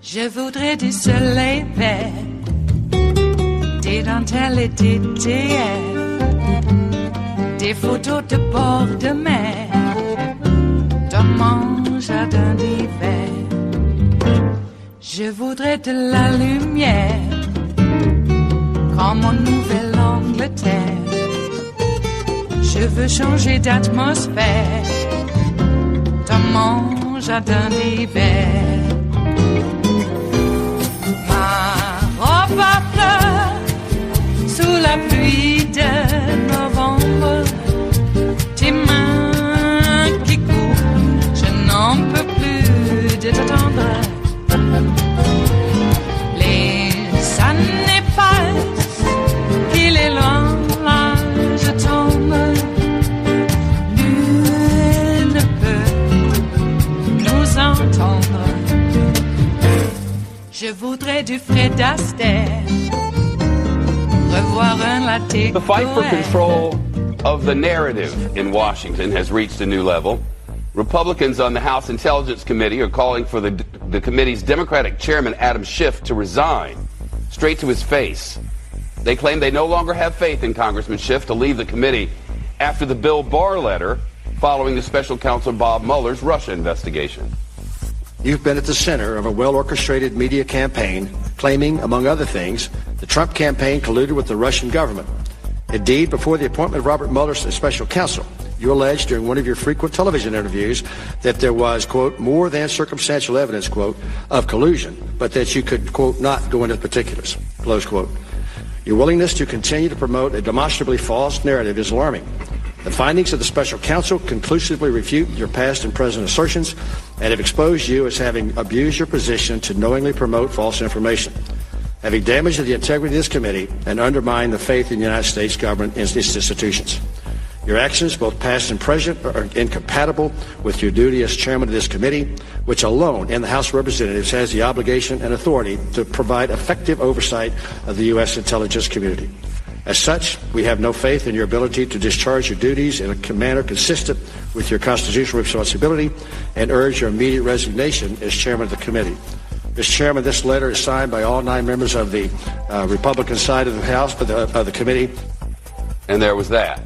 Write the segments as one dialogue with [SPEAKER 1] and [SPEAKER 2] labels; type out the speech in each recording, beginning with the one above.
[SPEAKER 1] Je voudrais du soleil vert, des dentelles et des théières, des photos de bord de mer, dans mon jardin d'hiver. Je voudrais de la lumière, comme en Nouvelle-Angleterre. Je veux changer d'atmosphère, dans mon jardin d'hiver. Ma fleur, sous la pluie de novembre, tes mains qui courent, je n'en peux plus de t'attendre. Les années passent, qu'il est loin, là je tombe. Nul ne peut nous entendre. Je voudrais du Fred Astaire, revoir un latte.
[SPEAKER 2] The fight for control of the narrative in Washington has reached a new level. Republicans on the House Intelligence Committee are calling for the committee's Democratic chairman, Adam Schiff, to resign straight to his face. They claim they no longer have faith in Congressman Schiff to leave the committee after the Bill Barr letter following the special counsel Bob Mueller's Russia investigation.
[SPEAKER 3] You've been at the center of a well-orchestrated media campaign claiming, among other things, the Trump campaign colluded with the Russian government. Indeed, before the appointment of Robert Mueller as special counsel, you alleged during one of your frequent television interviews that there was, quote, more than circumstantial evidence, quote, of collusion, but that you could, quote, not go into particulars, close quote. Your willingness to continue to promote a demonstrably false narrative is alarming. The findings of the special counsel conclusively refute your past and present assertions and have exposed you as having abused your position to knowingly promote false information, having damaged the integrity of this committee and undermined the faith in the United States government and its institutions. Your actions, both past and present, are incompatible with your duty as chairman of this committee, which alone in the House of Representatives has the obligation and authority to provide effective oversight of the U.S. intelligence community. As such, we have no faith in your ability to discharge your duties in a manner consistent with your constitutional responsibility and urge your immediate resignation as chairman of the committee. Mr. Chairman, this letter is signed by all 9 members of the Republican side of the House, of the committee.
[SPEAKER 2] And there was that.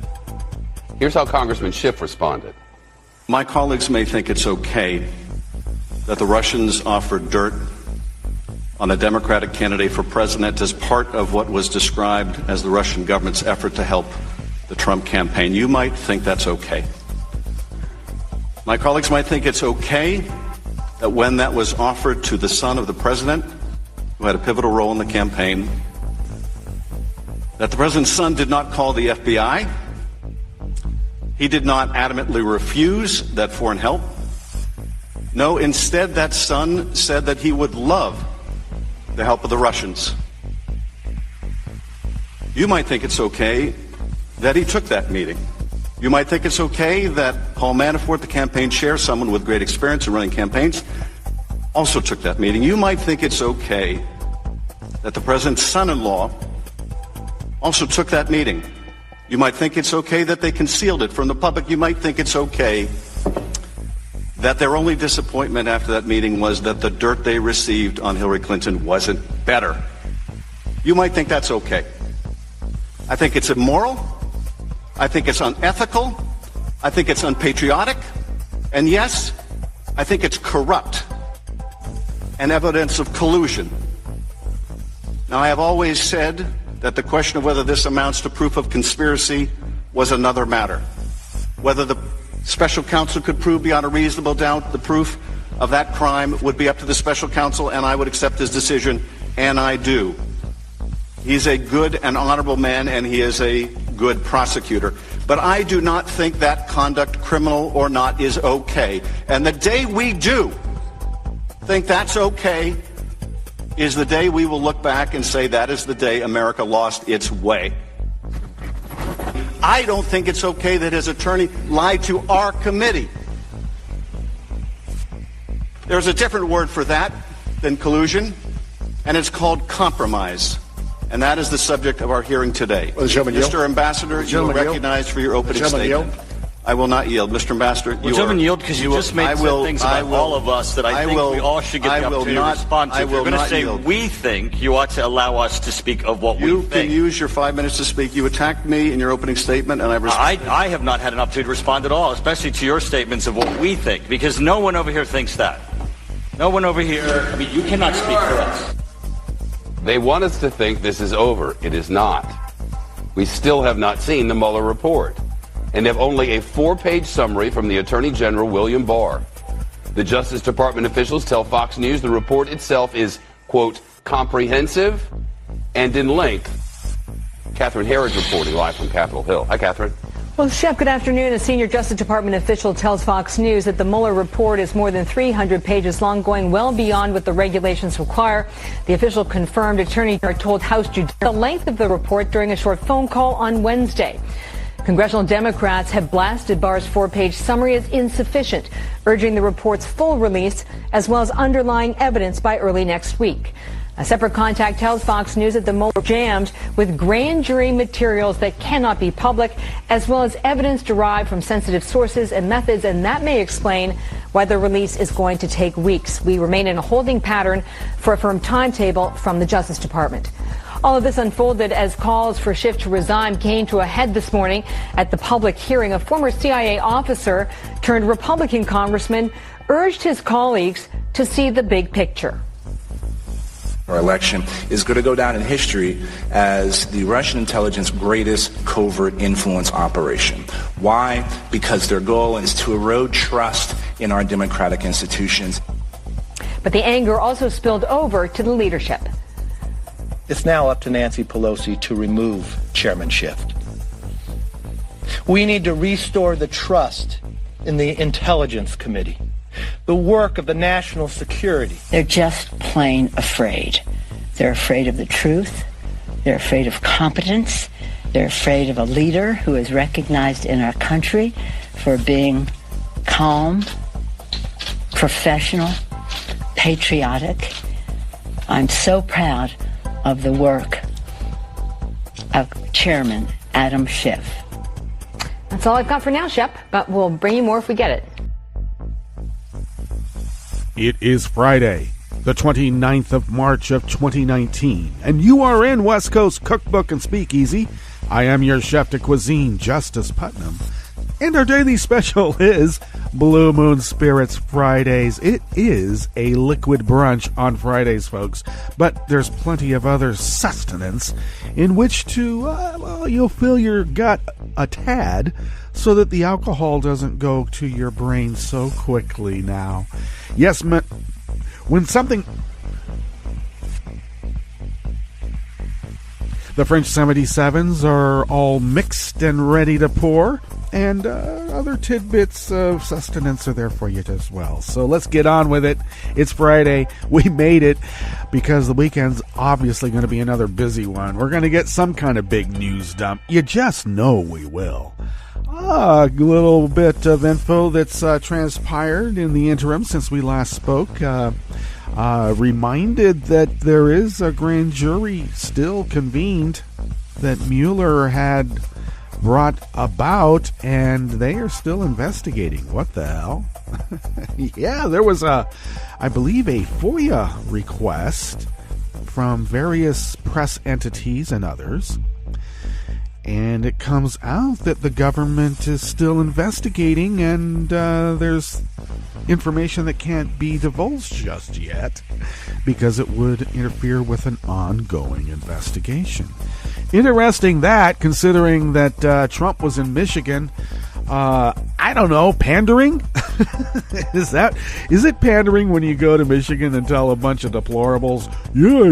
[SPEAKER 2] Here's how Congressman Schiff responded.
[SPEAKER 4] My colleagues may think it's okay that the Russians offered dirt on a Democratic candidate for president as part of what was described as the Russian government's effort to help the Trump campaign. You might think that's okay. My colleagues might think it's okay that when that was offered to the son of the president, who had a pivotal role in the campaign, that the president's son did not call the FBI. He did not adamantly refuse that foreign help. No, instead, that son said that he would love the help of the Russians. You might think it's okay that he took that meeting. You might think it's okay that Paul Manafort, the campaign chair, someone with great experience in running campaigns, also took that meeting. You might think it's okay that the president's son-in-law also took that meeting. You might think it's okay that they concealed it from the public. You might think it's okay that their only disappointment after that meeting was that the dirt they received on Hillary Clinton wasn't better. You might think that's okay. I think it's immoral. I think it's unethical. I think it's unpatriotic. And yes, I think it's corrupt and evidence of collusion. Now, I have always said that the question of whether this amounts to proof of conspiracy was another matter. Whether the special counsel could prove beyond a reasonable doubt the proof of that crime would be up to the special counsel, and I would accept his decision, and I do. He's a good and honorable man, and he is a good prosecutor. But I do not think that conduct, criminal or not, is okay. And the day we do think that's okay is the day we will look back and say that is the day America lost its way. I don't think it's okay that his attorney lied to our committee. There's a different word for that than collusion, and it's called compromise. And that is the subject of our hearing today. Mr. Ambassador, you are recognized for your opening statement. I will not yield. Mr. Ambassador, you
[SPEAKER 5] gentlemen yield because you just made some things about all of us that I think we all should get the opportunity to respond to. If you're going to say we think, you ought to allow us to speak of what we think.
[SPEAKER 4] You can use your 5 minutes to speak. You attacked me in your opening statement, and
[SPEAKER 5] I have not had an opportunity to respond at all, especially to your statements of what we think, because no one over here thinks that. No one over here, I mean, you cannot speak for us.
[SPEAKER 2] They want us to think this is over. It is not. We still have not seen the Mueller report and have only a 4-page summary from the Attorney General, William Barr. The Justice Department officials tell Fox News the report itself is, quote, comprehensive and in length. Catherine Herridge reporting live from Capitol Hill. Hi, Catherine.
[SPEAKER 6] Well, Shep, good afternoon. A senior Justice Department official tells Fox News that the Mueller report is more than 300 pages long, going well beyond what the regulations require. The official confirmed Attorney General told House Judiciary the length of the report during a short phone call on Wednesday. Congressional Democrats have blasted Barr's 4-page summary as insufficient, urging the report's full release as well as underlying evidence by early next week. A separate contact tells Fox News that the Mueller jammed with grand jury materials that cannot be public, as well as evidence derived from sensitive sources and methods, and that may explain why the release is going to take weeks. We remain in a holding pattern for a firm timetable from the Justice Department. All of this unfolded as calls for Schiff to resign came to a head this morning at the public hearing. A former CIA officer turned Republican congressman urged his colleagues to see the big picture.
[SPEAKER 7] Our election is going to go down in history as the Russian intelligence greatest covert influence operation. Why? Because their goal is to erode trust in our democratic institutions.
[SPEAKER 6] But the anger also spilled over to the leadership.
[SPEAKER 8] It's now up to Nancy Pelosi to remove Chairman Schiff. We need to restore the trust in the Intelligence Committee, the work of the national security.
[SPEAKER 9] They're just plain afraid. They're afraid of the truth. They're afraid of competence. They're afraid of a leader who is recognized in our country for being calm, professional, patriotic. I'm so proud of the work of Chairman Adam Schiff.
[SPEAKER 6] That's all I've got for now, Shep, but we'll bring you more if we get it.
[SPEAKER 10] It is Friday, the 29th of March of 2019, and you are in West Coast Cookbook and Speakeasy. I am your chef de cuisine, Justice Putnam, and our daily special is Blue Moon Spirits Fridays. It is a liquid brunch on Fridays, folks, but there's plenty of other sustenance in which to, you'll fill your gut a tad so that the alcohol doesn't go to your brain so quickly now. Yes, when something... The French 77s are all mixed and ready to pour, and other tidbits of sustenance are there for you as well. So let's get on with it. It's Friday. We made it because the weekend's obviously going to be another busy one. We're going to get some kind of big news dump. You just know we will. A little bit of info that's transpired in the interim since we last spoke. Reminded that there is a grand jury still convened that Mueller had brought about, and they are still investigating. What the hell? Yeah, there was I believe a FOIA request from various press entities and others. And it comes out that the government is still investigating, and there's information that can't be divulged just yet because it would interfere with an ongoing investigation. Interesting that, considering that Trump was in Michigan. I don't know, pandering? Is it pandering when you go to Michigan and tell a bunch of deplorables, yeah,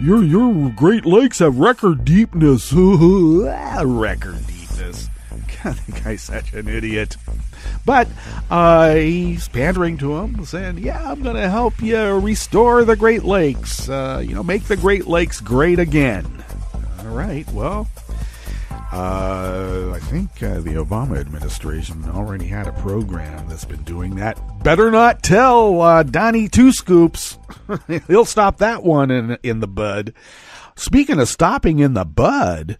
[SPEAKER 10] your Great Lakes have record deepness. Record deepness. God, the guy's such an idiot. But he's pandering to him, saying, yeah, I'm going to help you restore the Great Lakes, make the Great Lakes great again. All right, well, I think the Obama administration already had a program that's been doing that. Better not tell Donnie Two Scoops. He'll stop that one in the bud. Speaking of stopping in the bud,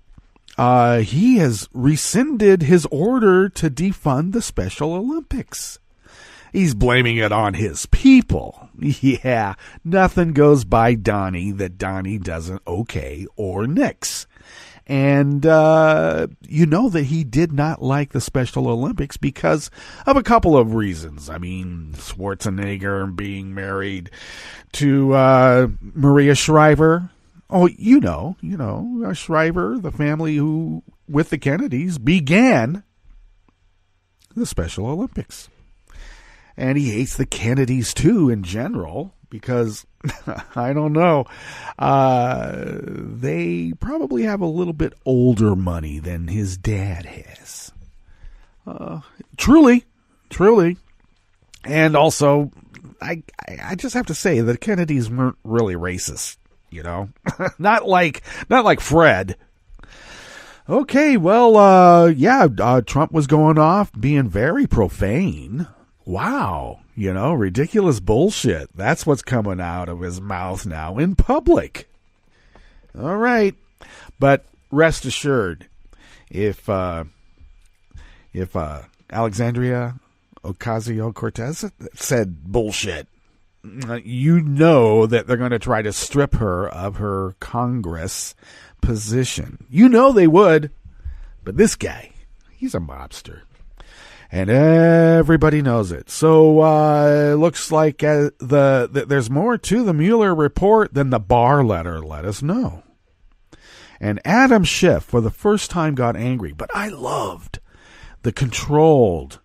[SPEAKER 10] he has rescinded his order to defund the Special Olympics. He's blaming it on his people. Yeah, nothing goes by Donnie that Donnie doesn't okay or nix. And you know that he did not like the Special Olympics because of a couple of reasons. I mean, Schwarzenegger being married to Maria Shriver. Oh, you know, Shriver, the family who, with the Kennedys, began the Special Olympics. And he hates the Kennedys, too, in general, because, I don't know, they probably have a little bit older money than his dad has. Truly. And also, I just have to say that the Kennedys weren't really racist, you know? not like Fred. Okay, well, Trump was going off being very profane. Wow, ridiculous bullshit. That's what's coming out of his mouth now in public. All right, but rest assured, if Alexandria Ocasio-Cortez said bullshit, you know that they're going to try to strip her of her Congress position. You know they would, but this guy, he's a mobster. And everybody knows it. So it looks like there's more to the Mueller report than the Barr letter let us know. And Adam Schiff, for the first time, got angry. But I loved the controlled,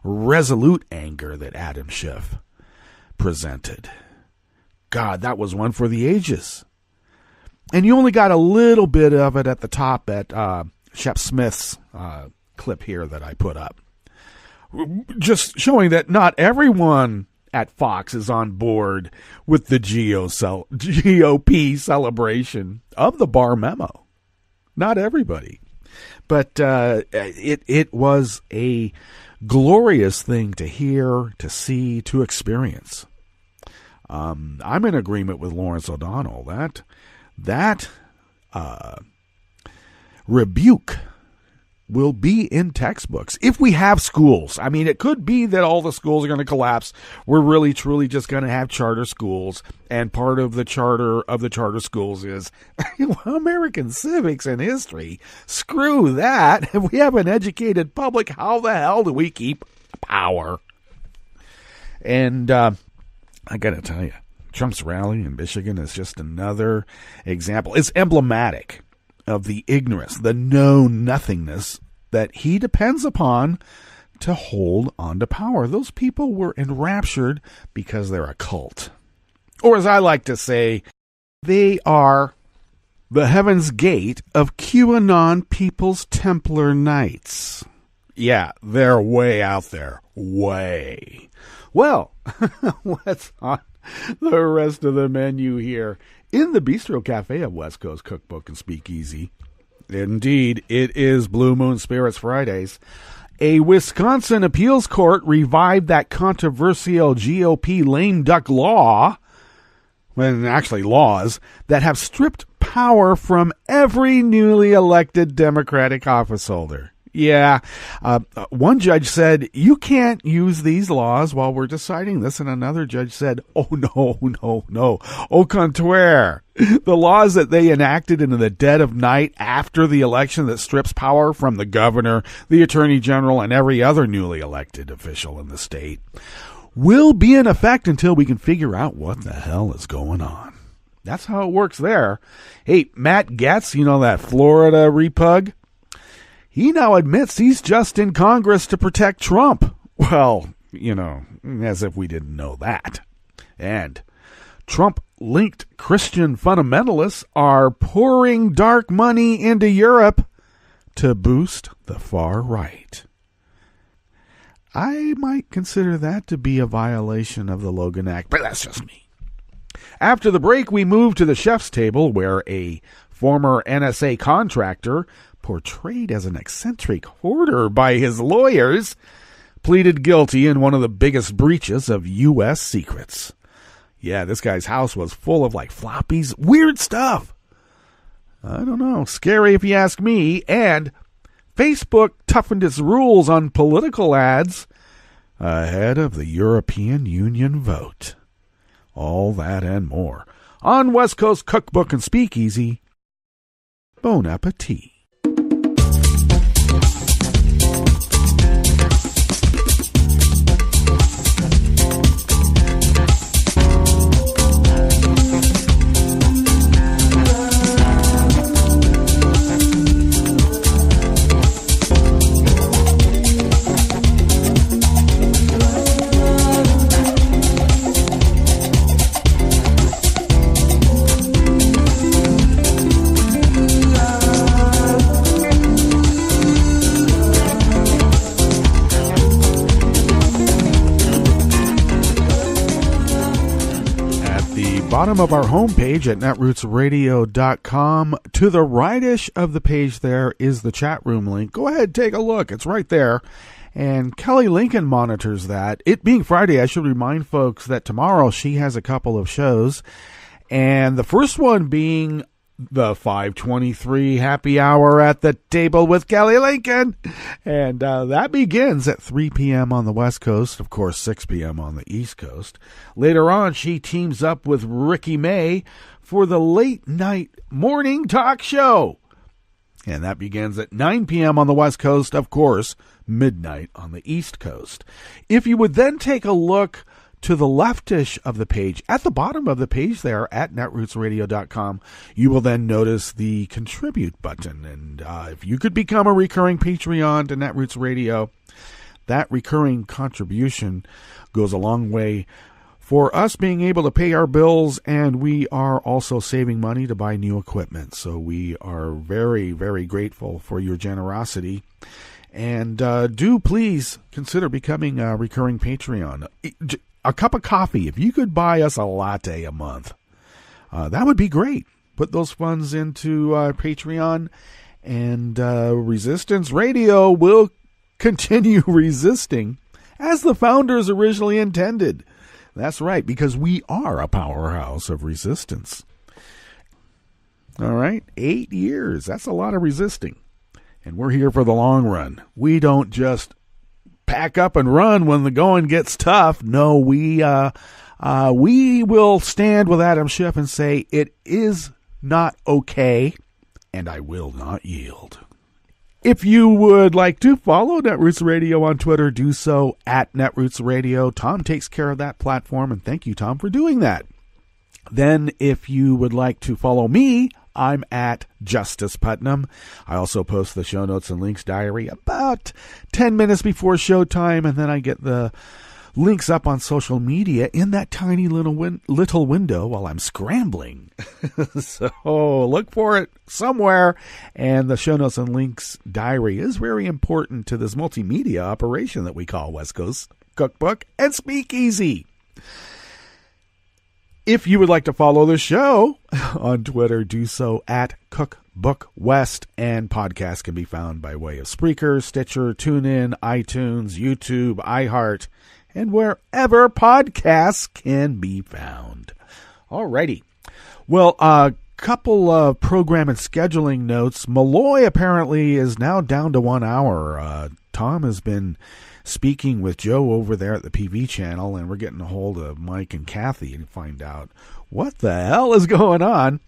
[SPEAKER 10] resolute anger that Adam Schiff presented. God, that was one for the ages. And you only got a little bit of it at the top at Shep Smith's clip here that I put up. Just showing that not everyone at Fox is on board with the GOP celebration of the Barr Memo. Not everybody. But it was a glorious thing to hear, to see, to experience. I'm in agreement with Lawrence O'Donnell that rebuke will be in textbooks if we have schools. I mean, it could be that all the schools are going to collapse. We're really, truly just going to have charter schools, and part of the charter schools is American civics and history. Screw that. If we have an educated public, how the hell do we keep power? And I got to tell you, Trump's rally in Michigan is just another example. It's emblematic of the ignorance, the know-nothingness that he depends upon to hold on to power. Those people were enraptured because they're a cult. Or as I like to say, they are the Heaven's Gate of QAnon People's Templar Knights. Yeah, they're way out there. Way. Well, what's on the rest of the menu here in the Bistro Cafe of West Coast Cookbook and Speakeasy? Indeed, it is Blue Moon Spirits Fridays. A Wisconsin appeals court revived that controversial GOP lame duck law, when actually laws, that have stripped power from every newly elected Democratic officeholder. Yeah, one judge said, you can't use these laws while we're deciding this, and another judge said, oh, no, au contraire. The laws that they enacted in the dead of night after the election that strips power from the governor, the attorney general, and every other newly elected official in the state will be in effect until we can figure out what the hell is going on. That's how it works there. Hey, Matt Gaetz, that Florida repug? He now admits he's just in Congress to protect Trump. Well, as if we didn't know that. And Trump-linked Christian fundamentalists are pouring dark money into Europe to boost the far right. I might consider that to be a violation of the Logan Act, but that's just me. After the break, we move to the chef's table, where a former NSA contractor portrayed as an eccentric hoarder by his lawyers, pleaded guilty in one of the biggest breaches of U.S. secrets. Yeah, this guy's house was full of floppies, weird stuff. I don't know, scary if you ask me. And Facebook toughened its rules on political ads ahead of the European Union vote. All that and more on West Coast Cookbook and Speakeasy. Bon appetit. Bottom of our homepage at netrootsradio.com. To the rightish of the page there is the chat room link. Go ahead, take a look. It's right there. And Kelly Lincoln monitors that. It being Friday, I should remind folks that tomorrow she has a couple of shows. And the first one being the 523 happy hour at the table with Kelly Lincoln. And that begins at 3 p.m. on the West Coast, of course, 6 p.m. on the East Coast. Later on, she teams up with Ricky May for the late night morning talk show. And that begins at 9 p.m. on the West Coast, of course, midnight on the East Coast. If you would then take a look to the leftish of the page, at the bottom of the page there at netrootsradio.com, you will then notice the contribute button. And if you could become a recurring Patreon to Netroots Radio, that recurring contribution goes a long way for us being able to pay our bills, and we are also saving money to buy new equipment. So we are very, very grateful for your generosity. And do please consider becoming a recurring Patreon. A cup of coffee, if you could buy us a latte a month, that would be great. Put those funds into Patreon, and Resistance Radio will continue resisting as the founders originally intended. That's right, because we are a powerhouse of resistance. All right, 8 years, that's a lot of resisting. And we're here for the long run. We don't just pack up and run when the going gets tough. No, we will stand with Adam Schiff and say it is not okay, and I will not yield. If you would like to follow Netroots Radio on Twitter, do so at Netroots Radio. Tom takes care of that platform, and thank you, Tom, for doing that. Then if you would like to follow me, I'm at Justice Putnam. I also post the show notes and links diary about 10 minutes before showtime, and then I get the links up on social media in that tiny little window while I'm scrambling. So look for it somewhere. And the show notes and links diary is very important to this multimedia operation that we call West Coast Cookbook and Speakeasy. If you would like to follow the show on Twitter, do so at CookbookWest, and podcasts can be found by way of Spreaker, Stitcher, TuneIn, iTunes, YouTube, iHeart, and wherever podcasts can be found. Alrighty. Well, a couple of program and scheduling notes. Malloy apparently is now down to 1 hour. Tom has been speaking with Joe over there at the PV channel, and we're getting a hold of Mike and Kathy to find out what the hell is going on.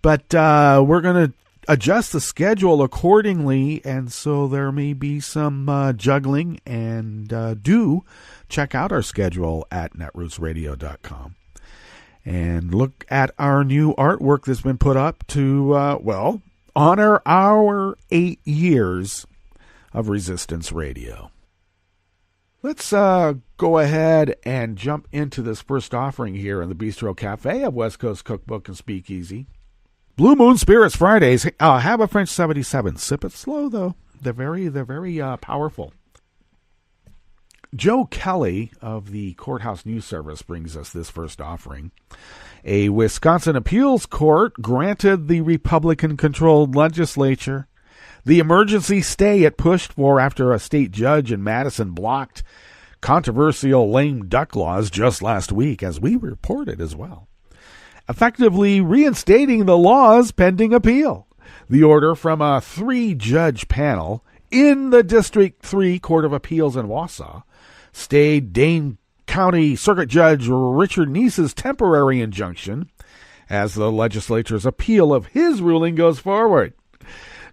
[SPEAKER 10] But we're going to adjust the schedule accordingly, and so there may be some juggling, and do check out our schedule at netrootsradio.com. And look at our new artwork that's been put up to, honor our 8 years of Resistance Radio. Let's go ahead and jump into this first offering here in the Bistro Cafe of West Coast Cookbook and Speakeasy. Blue Moon Spirits Fridays. Have a French 77. Sip it slow, though. They're very powerful. Joe Kelly of the Courthouse News Service brings us this first offering. A Wisconsin appeals court granted the Republican-controlled legislature The emergency stay it pushed for after a state judge in Madison blocked controversial lame duck laws just last week, as we reported as well, effectively reinstating the laws pending appeal. The order from a 3-judge panel in the District 3 Court of Appeals in Wausau stayed Dane County Circuit Judge Richard Neese's temporary injunction as the legislature's appeal of his ruling goes forward.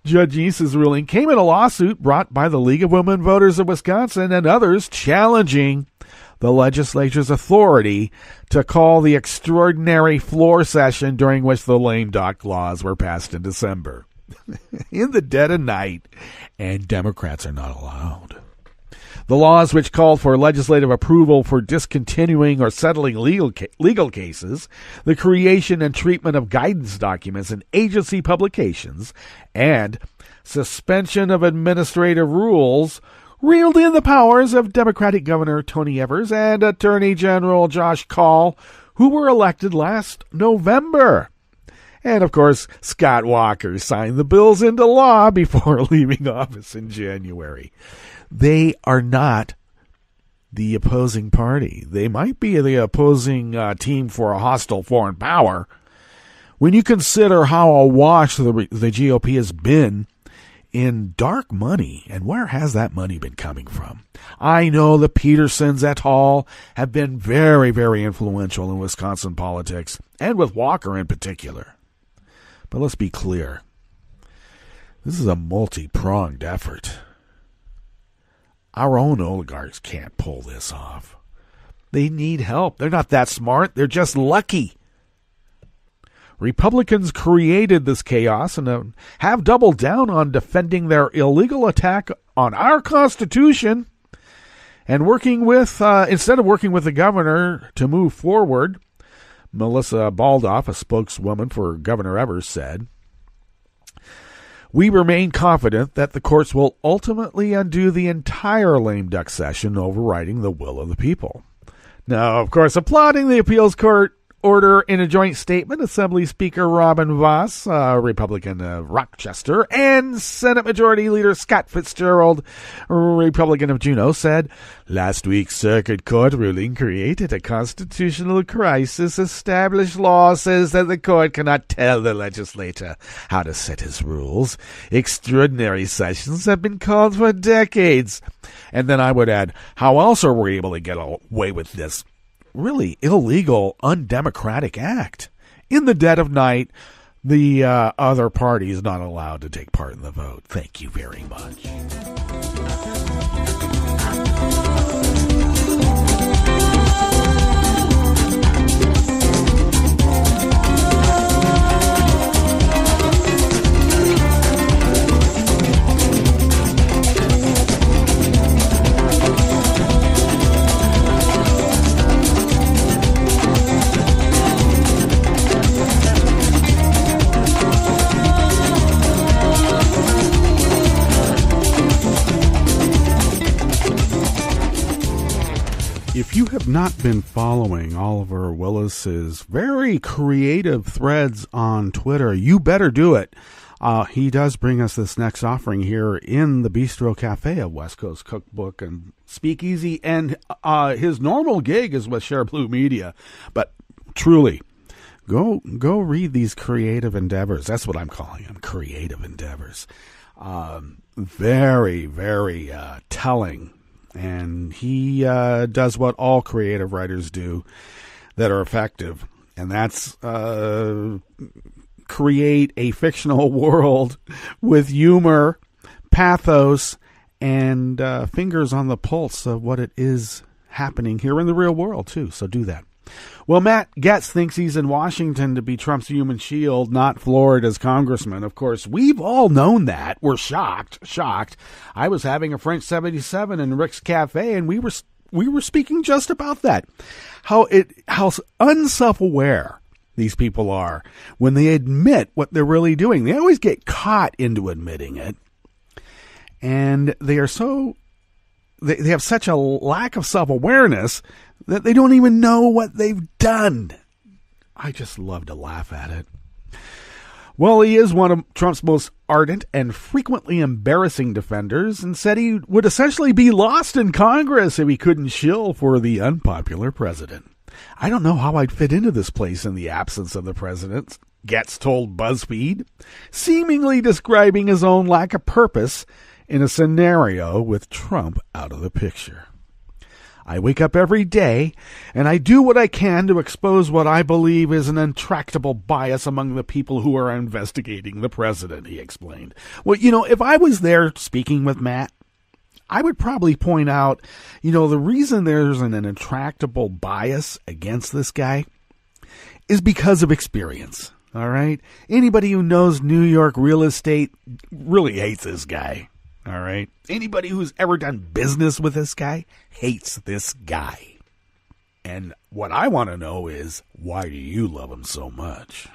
[SPEAKER 10] Judge Neese's ruling came in a lawsuit brought by the League of Women Voters of Wisconsin and others challenging the legislature's authority to call the extraordinary floor session during which the lame duck laws were passed in December. In the dead of night, and Democrats are not allowed. The laws, which called for legislative approval for discontinuing or settling legal cases, the creation and treatment of guidance documents in agency publications, and suspension of administrative rules, reeled in the powers of Democratic Governor Tony Evers and Attorney General Josh Kaul, who were elected last November. And, of course, Scott Walker signed the bills into law before leaving office in January. They are not the opposing party. They might be the opposing team for a hostile foreign power. When you consider how awash the GOP has been in dark money, and where has that money been coming from? I know the Petersons et al. Have been very, very influential in Wisconsin politics, and with Walker in particular. But let's be clear. This is a multi-pronged effort. Our own oligarchs can't pull this off. They need help. They're not that smart. They're just lucky. Republicans created this chaos and have doubled down on defending their illegal attack on our Constitution and working with, instead of working with the governor to move forward. Melissa Baldoff, a spokeswoman for Governor Evers, said, "We remain confident that the courts will ultimately undo the entire lame duck session, overriding the will of the people." Now, of course, applauding the appeals court order in a joint statement, Assembly Speaker Robin Vos, Republican of Rochester, and Senate Majority Leader Scott Fitzgerald, Republican of Juneau, said, "Last week's circuit court ruling created a constitutional crisis. Established law says that the court cannot tell the legislature how to set his rules. Extraordinary sessions have been called for decades." And then I would add, how else are we able to get away with this really illegal, undemocratic act? In the dead of night, the other party is not allowed to take part in the vote. Thank you very much. If you have not been following Oliver Willis's very creative threads on Twitter, you better do it. He does bring us this next offering here in the Bistro Cafe of West Coast Cookbook and Speakeasy, and his normal gig is with Share Blue Media. But truly, go read these creative endeavors. That's what I'm calling them, creative endeavors. Very, very telling. And he does what all creative writers do that are effective, and that's create a fictional world with humor, pathos, and fingers on the pulse of what it is happening here in the real world, too. So do that. Well, Matt Gaetz thinks he's in Washington to be Trump's human shield, not Florida's congressman. Of course, we've all known that. We're shocked. I was having a French 77 in Rick's Cafe, and we were speaking just about that. How unself-aware these people are when they admit what they're really doing. They always get caught into admitting it. And they have such a lack of self-awareness that they don't even know what they've done. I just love to laugh at it. Well, he is one of Trump's most ardent and frequently embarrassing defenders, and said he would essentially be lost in Congress if he couldn't shill for the unpopular president. I don't know how I'd fit into this place in the absence of the president, Gaetz told BuzzFeed, seemingly describing his own lack of purpose in a scenario with Trump out of the picture. I wake up every day, and I do what I can to expose what I believe is an intractable bias among the people who are investigating the president, he explained. Well, if I was there speaking with Matt, I would probably point out, the reason there's an intractable bias against this guy is because of experience, all right? Anybody who knows New York real estate really hates this guy. All right. Anybody who's ever done business with this guy hates this guy. And what I want to know is, why do you love him so much?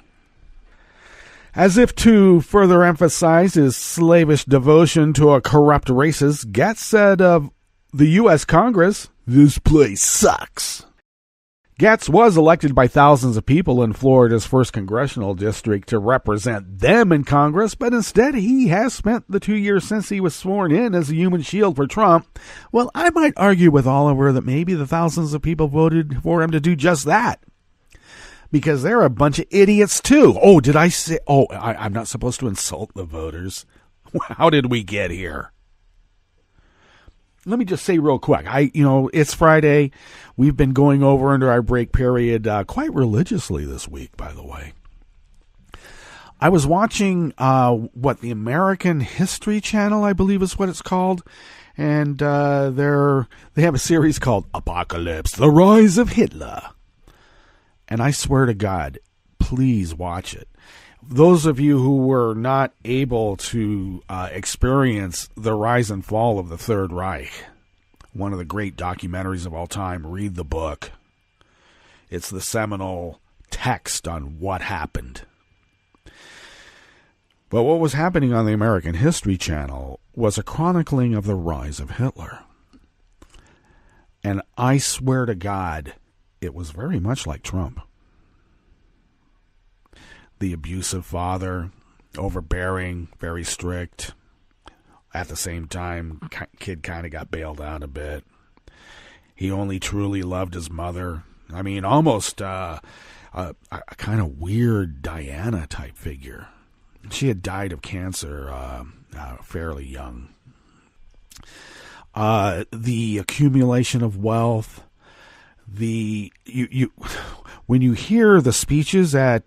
[SPEAKER 10] As if to further emphasize his slavish devotion to a corrupt racist, Gaetz said of the U.S. Congress, "This place sucks." Gaetz was elected by thousands of people in Florida's 1st Congressional District to represent them in Congress, but instead he has spent the 2 years since he was sworn in as a human shield for Trump. Well, I might argue with Oliver that maybe the thousands of people voted for him to do just that, because they're a bunch of idiots too. Oh, did I say... Oh, I'm not supposed to insult the voters. How did we get here? Let me just say real quick, it's Friday. We've been going over into our break period quite religiously this week, by the way. I was watching the American History Channel, I believe is what it's called, and they have a series called Apocalypse: The Rise of Hitler. And I swear to God, please watch it. Those of you who were not able to experience the rise and fall of the Third Reich, one of the great documentaries of all time, read the book. It's the seminal text on what happened. But what was happening on the American History Channel was a chronicling of the rise of Hitler. And I swear to God, it was very much like Trump. The abusive father, overbearing, very strict. At the same time, kid kind of got bailed out a bit. He only truly loved his mother. I mean, almost a kind of weird Diana type figure. She had died of cancer fairly young. The accumulation of wealth. When you hear the speeches at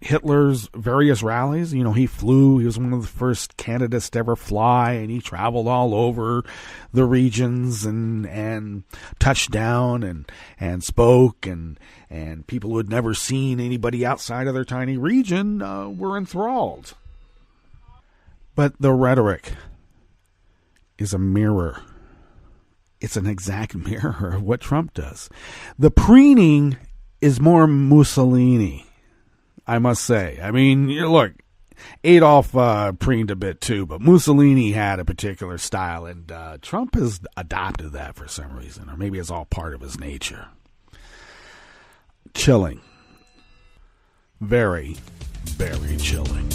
[SPEAKER 10] Hitler's various rallies, he flew. He was one of the first candidates to ever fly, and he traveled all over the regions and touched down and spoke, and people who had never seen anybody outside of their tiny region were enthralled. But the rhetoric is a mirror. It's an exact mirror of what Trump does. The preening is more Mussolini, I must say. I mean, look, Adolf preened a bit too, but Mussolini had a particular style, and Trump has adopted that for some reason, or maybe it's all part of his nature. Chilling. Very, very chilling.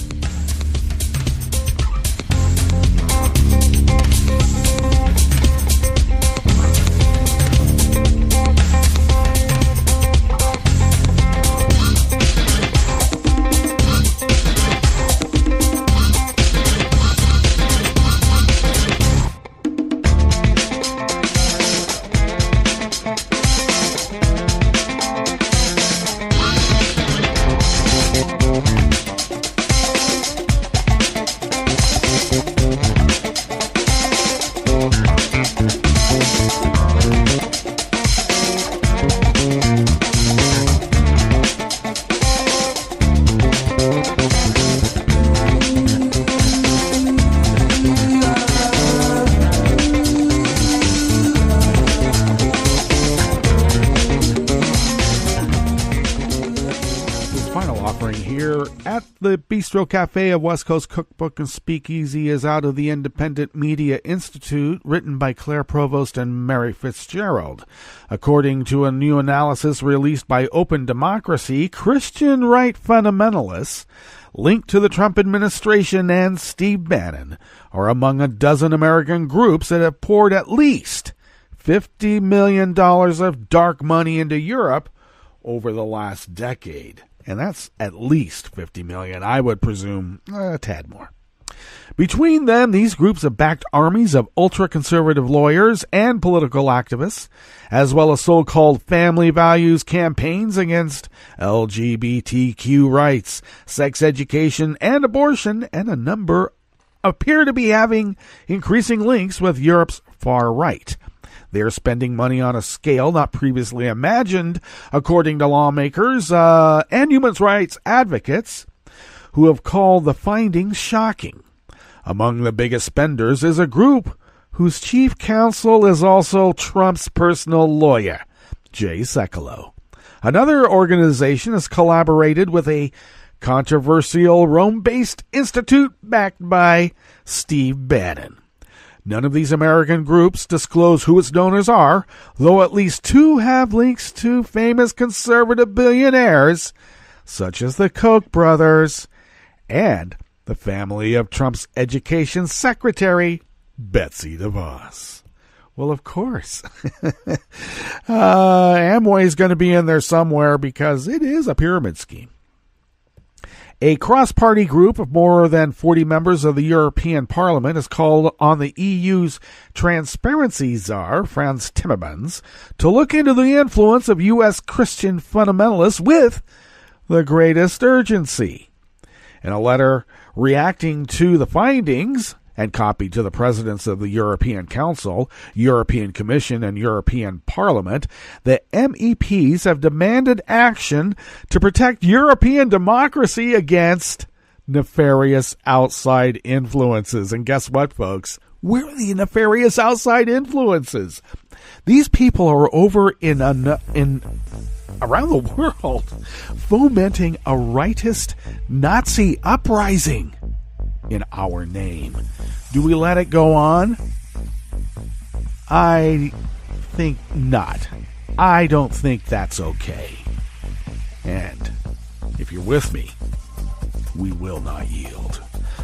[SPEAKER 10] The Bistro Cafe of West Coast Cookbook and Speakeasy is out of the Independent Media Institute, written by Claire Provost and Mary Fitzgerald. According to a new analysis released by Open Democracy, Christian right fundamentalists linked to the Trump administration and Steve Bannon are among a dozen American groups that have poured at least $50 million of dark money into Europe over the last decade. And that's at least $50 million. I would presume a tad more. Between them, these groups have backed armies of ultra-conservative lawyers and political activists, as well as so-called family values campaigns against LGBTQ rights, sex education, and abortion, and a number appear to be having increasing links with Europe's far right. They're spending money on a scale not previously imagined, according to lawmakers and human rights advocates who have called the findings shocking. Among the biggest spenders is a group whose chief counsel is also Trump's personal lawyer, Jay Sekulow. Another organization has collaborated with a controversial Rome-based institute backed by Steve Bannon. None of these American groups disclose who its donors are, though at least two have links to famous conservative billionaires, such as the Koch brothers and the family of Trump's education secretary, Betsy DeVos. Well, of course. Amway is going to be in there somewhere because it is a pyramid scheme. A cross-party group of more than 40 members of the European Parliament has called on the EU's transparency czar, Frans Timmermans, to look into the influence of U.S. Christian fundamentalists with the greatest urgency. In a letter reacting to the findings, and copied to the presidents of the European Council, European Commission, and European Parliament, the MEPs have demanded action to protect European democracy against nefarious outside influences. And guess what, folks? We're the nefarious outside influences. These people are over in around the world fomenting a rightist Nazi uprising in our name. Do we let it go on? I think not. I don't think that's okay. And if you're with me, we will not yield.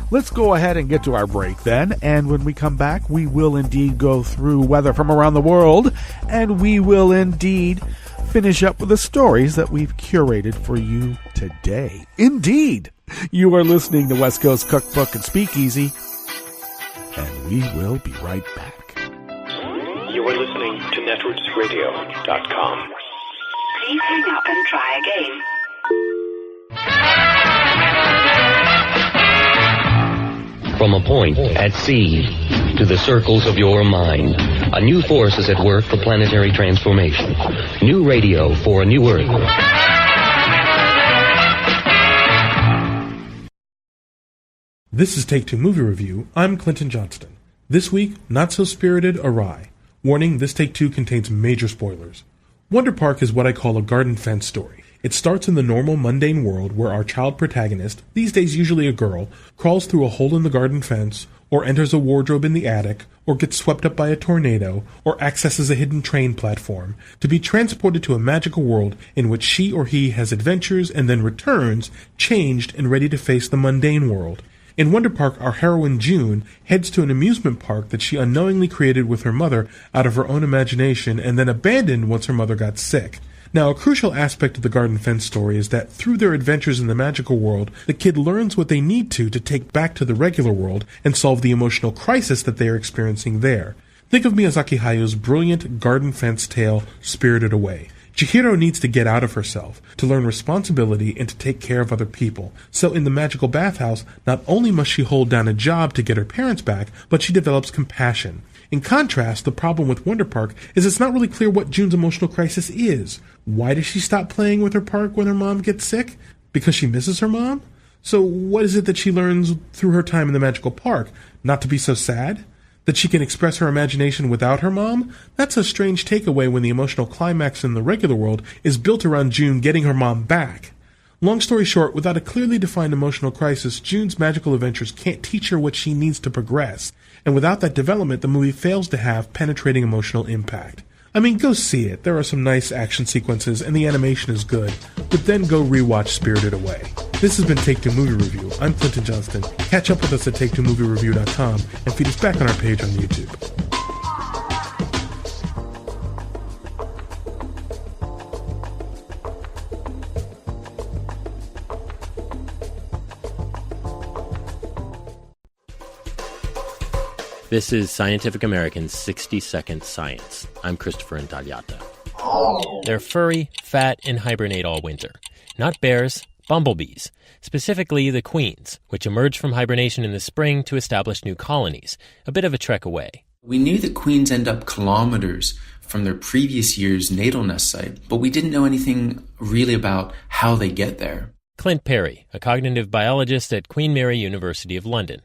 [SPEAKER 10] Let's go ahead and get to our break then, and when we come back, we will indeed go through weather from around the world, and we will indeed finish up with the stories that we've curated for you today. Indeed! You are listening to West Coast Cookbook and Speakeasy, and we will be right back.
[SPEAKER 11] You are listening to netrootsradio.com.
[SPEAKER 12] Please hang up and try again.
[SPEAKER 13] From a point at sea to the circles of your mind, a new force is at work for planetary transformation. New radio for a new Earth.
[SPEAKER 14] This is Take Two Movie Review. I'm Clinton Johnston. This week, Not So Spirited Awry. Warning, this Take Two contains major spoilers. Wonder Park is what I call a garden fence story. It starts in the normal, mundane world where our child protagonist, these days usually a girl, crawls through a hole in the garden fence, or enters a wardrobe in the attic, or gets swept up by a tornado, or accesses a hidden train platform, to be transported to a magical world in which she or he has adventures and then returns, changed and ready to face the mundane world. In Wonder Park, our heroine June heads to an amusement park that she unknowingly created with her mother out of her own imagination and then abandoned once her mother got sick. Now, a crucial aspect of the garden fence story is that through their adventures in the magical world, the kid learns what they need to take back to the regular world and solve the emotional crisis that they are experiencing there. Think of Miyazaki Hayau's brilliant garden fence tale, Spirited Away. Chihiro needs to get out of herself, to learn responsibility and to take care of other people. So in the magical bathhouse, not only must she hold down a job to get her parents back, but she develops compassion. In contrast, the problem with Wonder Park is it's not really clear what June's emotional crisis is. Why does she stop playing with her park when her mom gets sick? Because she misses her mom? So what is it that she learns through her time in the magical park? Not to be so sad? That she can express her imagination without her mom? That's a strange takeaway when the emotional climax in the regular world is built around June getting her mom back. Long story short, without a clearly defined emotional crisis, June's magical adventures can't teach her what she needs to progress, and without that development, the movie fails to have penetrating emotional impact. I mean, go see it. There are some nice action sequences, and the animation is good, but then go rewatch Spirited Away. This has been Take Two Movie Review. I'm Clinton Johnston. Catch up with us at take2moviereview.com and feed us back on our page on YouTube.
[SPEAKER 15] This is Scientific American's 60-Second Science. I'm Christopher Intagliata. They're furry, fat, and hibernate all winter. Not bears, bumblebees. Specifically the queens, which emerge from hibernation in the spring to establish new colonies, a bit of a trek away.
[SPEAKER 16] We knew that queens end up kilometers from their previous year's natal nest site, but we didn't know anything really about how they get there.
[SPEAKER 15] Clint Perry, a cognitive biologist at Queen Mary University of London.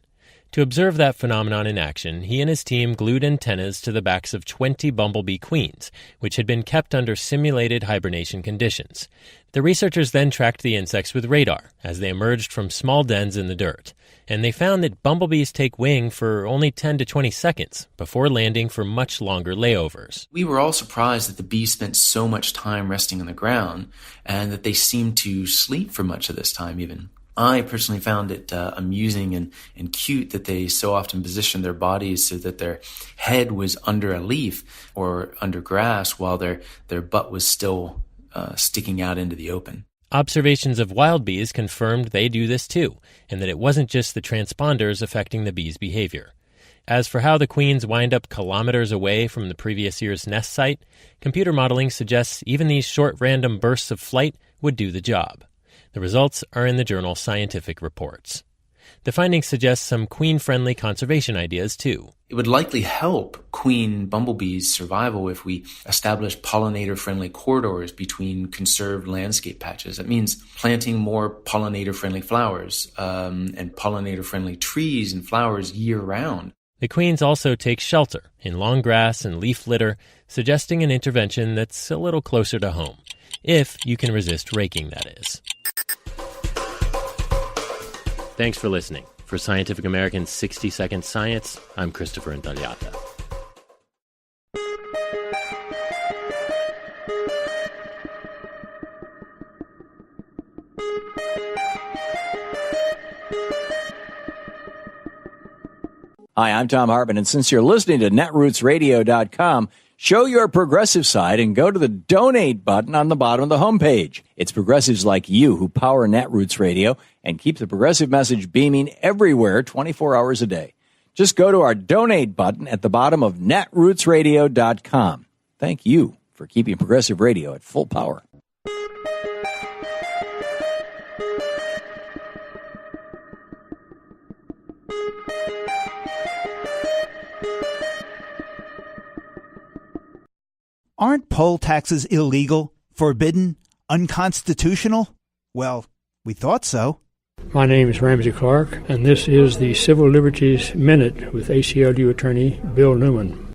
[SPEAKER 15] To observe that phenomenon in action, he and his team glued antennas to the backs of 20 bumblebee queens, which had been kept under simulated hibernation conditions. The researchers then tracked the insects with radar as they emerged from small dens in the dirt, and they found that bumblebees take wing for only 10 to 20 seconds before landing for much longer layovers.
[SPEAKER 16] We were all surprised that the bees spent so much time resting on the ground and that they seemed to sleep for much of this time even. I personally found it amusing and cute that they so often positioned their bodies so that their head was under a leaf or under grass while their butt was still sticking out into the open.
[SPEAKER 15] Observations of wild bees confirmed they do this too, and that it wasn't just the transponders affecting the bees' behavior. As for how the queens wind up kilometers away from the previous year's nest site, computer modeling suggests even these short random bursts of flight would do the job. The results are in the journal Scientific Reports. The findings suggest some queen-friendly conservation ideas, too.
[SPEAKER 16] It would likely help queen bumblebees' survival if we establish pollinator-friendly corridors between conserved landscape patches. That means planting more pollinator-friendly flowers and pollinator-friendly trees and flowers year-round.
[SPEAKER 15] The queens also take shelter in long grass and leaf litter, suggesting an intervention that's a little closer to home, if you can resist raking, that is. Thanks for listening. For Scientific American's 60-Second Science, I'm Christopher Intagliata.
[SPEAKER 17] Hi, I'm Tom Hartman, and since you're listening to netrootsradio.com, show your progressive side and go to the donate button on the bottom of the homepage. It's progressives like you who power Netroots Radio and keep the progressive message beaming everywhere 24 hours a day. Just go to our donate button at the bottom of netrootsradio.com. Thank you for keeping progressive radio at full power.
[SPEAKER 18] Aren't poll taxes illegal, forbidden, unconstitutional? Well, we thought so.
[SPEAKER 19] My name is Ramsey Clark, and this is the Civil Liberties Minute with ACLU attorney Bill Newman.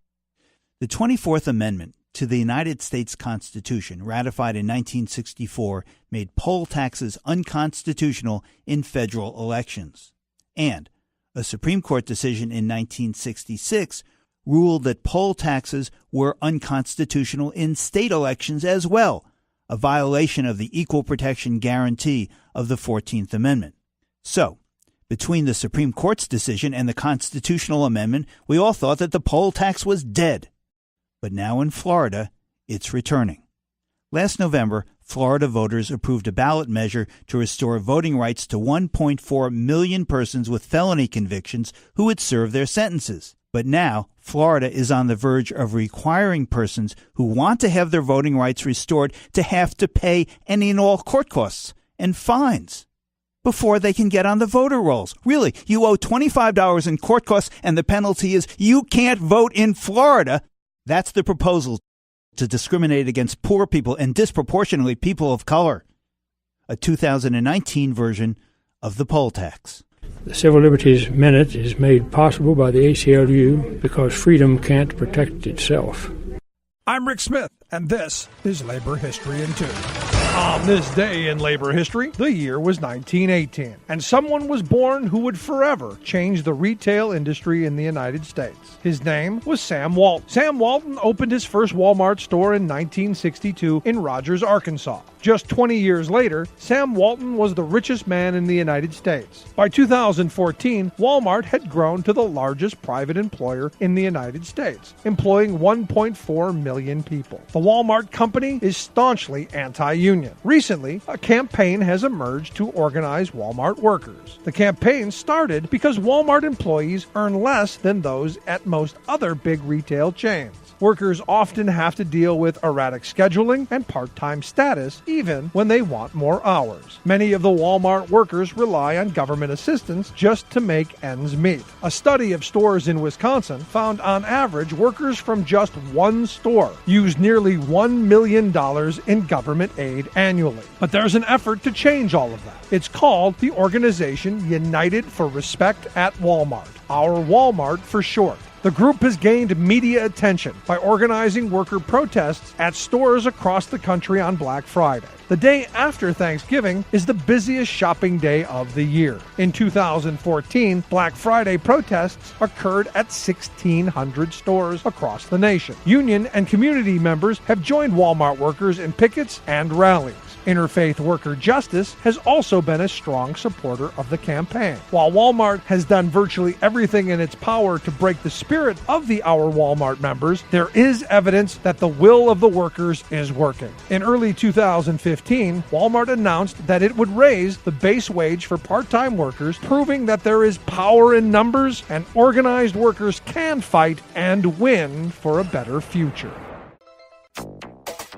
[SPEAKER 18] The 24th Amendment to the United States Constitution, ratified in 1964, made poll taxes unconstitutional in federal elections. And a Supreme Court decision in 1966 ruled that poll taxes were unconstitutional in state elections as well, a violation of the equal protection guarantee of the 14th Amendment. So, between the Supreme Court's decision and the constitutional amendment, we all thought that the poll tax was dead. But now in Florida, it's returning. Last November, Florida voters approved a ballot measure to restore voting rights to 1.4 million persons with felony convictions who would serve their sentences. But now, Florida is on the verge of requiring persons who want to have their voting rights restored to have to pay any and all court costs and fines before they can get on the voter rolls. Really, you owe $25 in court costs, and the penalty is you can't vote in Florida. That's the proposal to discriminate against poor people and disproportionately people of color. A 2019 version of the poll tax.
[SPEAKER 19] The Civil Liberties Minute is made possible by the ACLU because freedom can't protect itself.
[SPEAKER 20] I'm Rick Smith, and this is Labor History in 2. On this day in labor history, the year was 1918, and someone was born who would forever change the retail industry in the United States. His name was Sam Walton. Sam Walton opened his first Walmart store in 1962 in Rogers, Arkansas. Just 20 years later, Sam Walton was the richest man in the United States. By 2014, Walmart had grown to the largest private employer in the United States, employing 1.4 million people. The Walmart company is staunchly anti-union. Recently, a campaign has emerged to organize Walmart workers. The campaign started because Walmart employees earn less than those at most other big retail chains. Workers often have to deal with erratic scheduling and part-time status, even when they want more hours. Many of the Walmart workers rely on government assistance just to make ends meet. A study of stores in Wisconsin found on average workers from just one store use nearly $1 million in government aid annually. But there's an effort to change all of that. It's called the organization United for Respect at Walmart, our Walmart for short. The group has gained media attention by organizing worker protests at stores across the country on Black Friday. The day after Thanksgiving is the busiest shopping day of the year. In 2014, Black Friday protests occurred at 1,600 stores across the nation. Union and community members have joined Walmart workers in pickets and rallies. Interfaith Worker Justice has also been a strong supporter of the campaign. While Walmart has done virtually everything in its power to break the spirit of the Our Walmart members, there is evidence that the will of the workers is working. In early 2015, Walmart announced that it would raise the base wage for part-time workers, proving that there is power in numbers and organized workers can fight and win for a better future.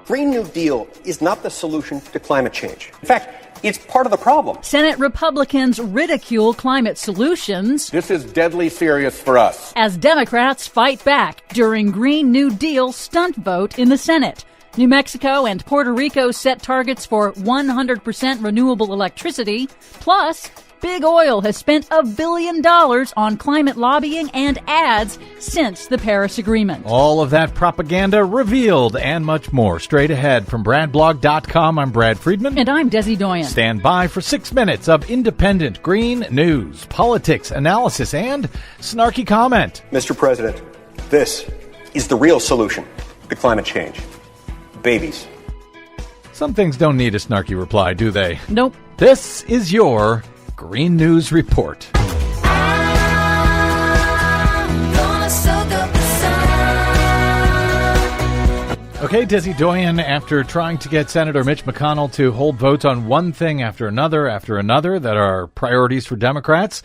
[SPEAKER 21] Green New Deal is not the solution to climate change. In fact, it's part of the problem.
[SPEAKER 22] Senate Republicans ridicule climate solutions.
[SPEAKER 21] This is deadly serious for us.
[SPEAKER 22] As Democrats fight back during Green New Deal stunt vote in the Senate. New Mexico and Puerto Rico set targets for 100% renewable electricity. Plus, Big Oil has spent $1 billion on climate lobbying and ads since the Paris Agreement.
[SPEAKER 23] All of that propaganda revealed and much more. Straight ahead from BradBlog.com, I'm Brad Friedman.
[SPEAKER 22] And I'm Desi Doyen.
[SPEAKER 23] Stand by for 6 minutes of independent green news, politics, analysis, and snarky comment.
[SPEAKER 21] Mr. President, this is the real solution to climate change. Babies.
[SPEAKER 23] Some things don't need a snarky reply, do they?
[SPEAKER 22] Nope.
[SPEAKER 23] This is your Green News Report. Okay, Desi Doyen, after trying to get Senator Mitch McConnell to hold votes on one thing after another that are priorities for Democrats,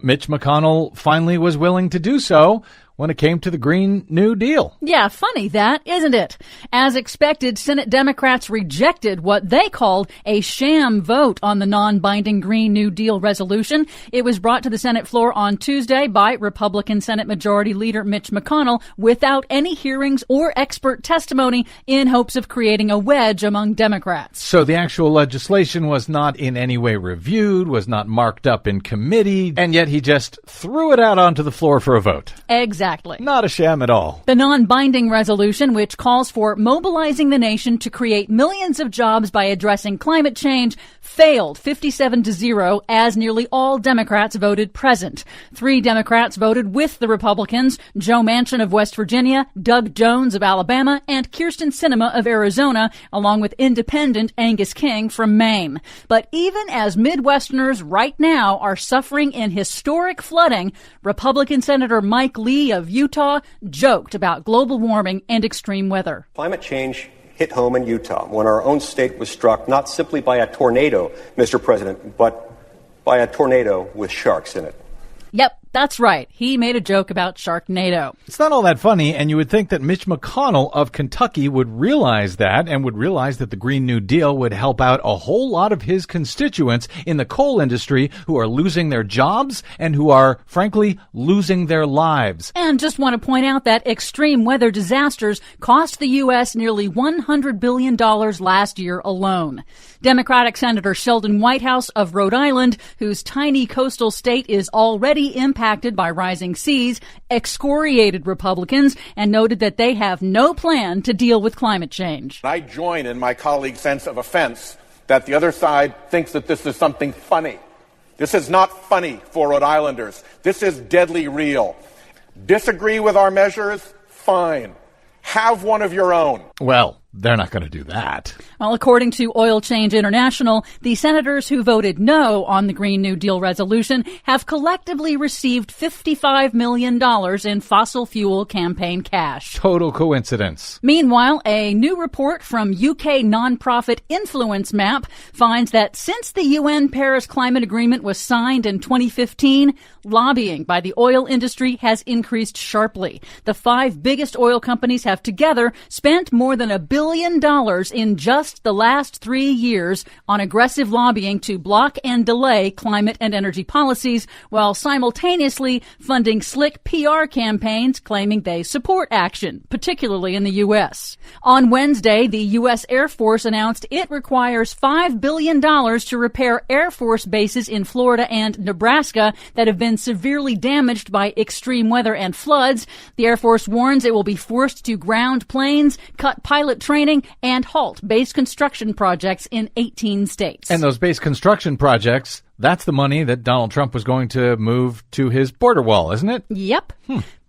[SPEAKER 23] Mitch McConnell finally was willing to do so when it came to the Green New Deal.
[SPEAKER 22] Yeah, funny that, isn't it? As expected, Senate Democrats rejected what they called a sham vote on the non-binding Green New Deal resolution. It was brought to the Senate floor on Tuesday by Republican Senate Majority Leader Mitch McConnell without any hearings or expert testimony in hopes of creating a wedge among Democrats.
[SPEAKER 23] So the actual legislation was not in any way reviewed, was not marked up in committee, and yet he just threw it out onto the floor for a vote.
[SPEAKER 22] Exactly.
[SPEAKER 23] Not a sham at all.
[SPEAKER 22] The non-binding resolution, which calls for mobilizing the nation to create millions of jobs by addressing climate change, failed 57-0 as nearly all Democrats voted present. 3 Democrats voted with the Republicans: Joe Manchin of West Virginia, Doug Jones of Alabama, and Kyrsten Sinema of Arizona, along with independent Angus King from Maine. But even as Midwesterners right now are suffering in historic flooding, Republican Senator Mike Lee of Utah joked about global warming and extreme weather.
[SPEAKER 21] Climate change hit home in Utah when our own state was struck not simply by a tornado, Mr. President, but by a tornado with sharks in it.
[SPEAKER 22] Yep, that's right. He made a joke about Sharknado.
[SPEAKER 23] It's not all that funny, and you would think that Mitch McConnell of Kentucky would realize that and would realize that the Green New Deal would help out a whole lot of his constituents in the coal industry who are losing their jobs and who are, frankly, losing their lives.
[SPEAKER 22] And just want to point out that extreme weather disasters cost the U.S. nearly $100 billion last year alone. Democratic Senator Sheldon Whitehouse of Rhode Island, whose tiny coastal state is already already impacted by rising seas, excoriated Republicans and noted that they have no plan to deal with climate change.
[SPEAKER 1] I join in my colleague's sense of offense that the other side thinks that this is something funny. This is not funny for Rhode Islanders. This is deadly real. Disagree with our measures? Fine. Have one of your own.
[SPEAKER 23] Well, they're not going to do that.
[SPEAKER 22] Well, according to Oil Change International, the senators who voted no on the Green New Deal resolution have collectively received $55 million in fossil fuel campaign cash.
[SPEAKER 23] Total coincidence.
[SPEAKER 22] Meanwhile, a new report from UK nonprofit Influence Map finds that since the UN Paris Climate Agreement was signed in 2015, lobbying by the oil industry has increased sharply. The 5 biggest oil companies have together spent more than $1 billion in just the last 3 years on aggressive lobbying to block and delay climate and energy policies, while simultaneously funding slick PR campaigns claiming they support action, particularly in the U.S. On Wednesday, the U.S. Air Force announced it requires $5 billion to repair Air Force bases in Florida and Nebraska that have been severely damaged by extreme weather and floods. The Air Force warns it will be forced to ground planes, cut pilot training, and halt base construction projects in 18 states.
[SPEAKER 23] And those base construction projects, that's the money that Donald Trump was going to move to his border wall, isn't it?
[SPEAKER 22] Yep.